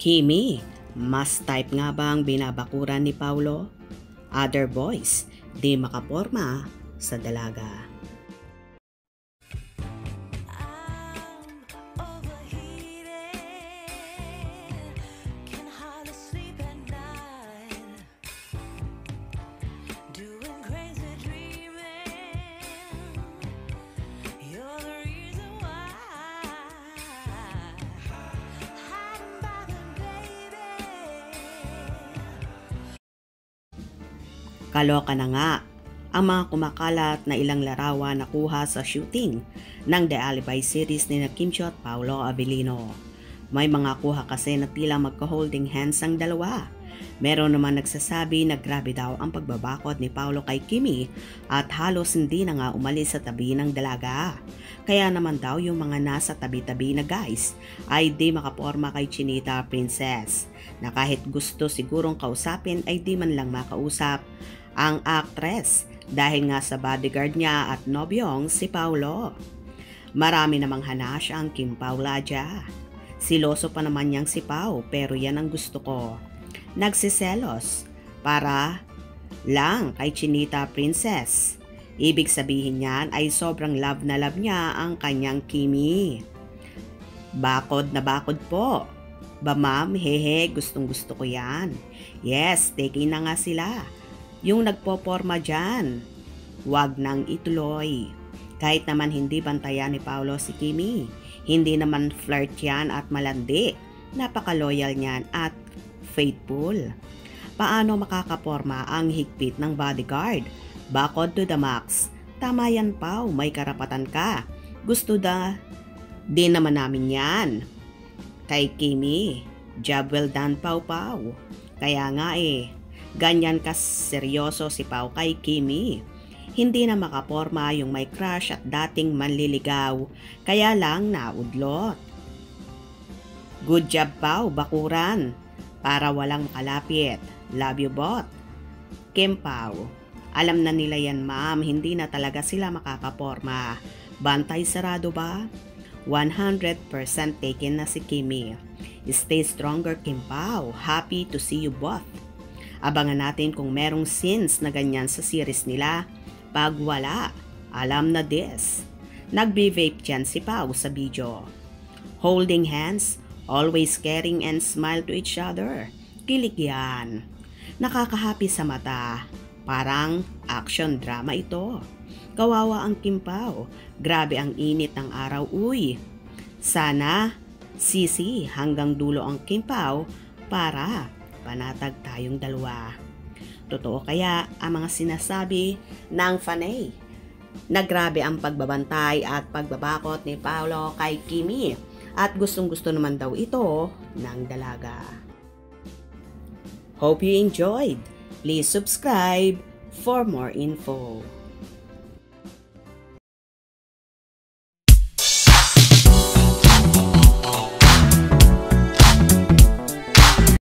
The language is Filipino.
Kimi, mas type nga ba ang binabakuran ni Paulo? Other boys, di makaporma sa dalaga. Kaloka na nga ang mga kumakalat na ilang larawan na kuha sa shooting ng The Alibi series ni Kim Chiu at Paolo Avellino. May mga kuha kasi na tila magka-holding hands ang dalawa. Meron naman nagsasabi na grabe daw ang pagbabakod ni Paolo kay Kimi at halos hindi na nga umalis sa tabi ng dalaga. Kaya naman daw yung mga nasa tabi-tabi na guys ay di makaporma kay Chinita Princess na kahit gusto sigurong kausapin ay di man lang makausap ang actress dahil nga sa bodyguard niya at nobyong si Paolo. Marami namang hanash ang Kim Paulaja. Siloso pa naman niyang si Pau pero yan ang gusto ko. Nagsiselos para lang kay Chinita Princess. Ibig sabihin niyan ay sobrang love na love niya ang kanyang Kimi. Bakod na bakod po. Ba ma'am, hehe, gustong gusto ko yan. Yes, taking na nga sila. Yung nagpoporma dyan, wag nang ituloy. Kahit naman hindi bantayan ni Paolo si Kimi, hindi naman flirt yan at malandi. Napaka-loyal niyan at faithful. Paano makakaporma ang higpit ng bodyguard? Bakod to the max. Tama yan, Pau, may karapatan ka. Gusto din naman namin yan. Kay Kimi, job well done, Pau Pau. Kaya nga ganyan ka seryoso si Pau kay Kimi. Hindi na makaporma yung may crush at dating manliligaw, kaya lang naudlot. Good job Pau, bakuran, para walang makalapit. Love you both. Kim Pau, alam na nila yan ma'am, hindi na talaga sila makakaporma. Bantay sarado ba? 100% taken na si Kimi. Stay stronger Kim Pau, happy to see you both. Abangan natin kung merong scenes na ganyan sa series nila. Pag wala, alam na this. Nagbe-vape dyan si Pau sa video. Holding hands, always caring and smile to each other. Kilig yan. Nakakahappy sa mata. Parang action drama ito. Kawawa ang Kim Pau. Grabe ang init ng araw, uy. Sana, sisi hanggang dulo ang Kim Pau para panatag tayong dalawa. Totoo kaya ang mga sinasabi ng fanay na grabe ang pagbabantay at pagbabakot ni Paolo kay Kimi at gustong-gusto naman daw ito ng dalaga. Hope you enjoyed. Please subscribe for more info.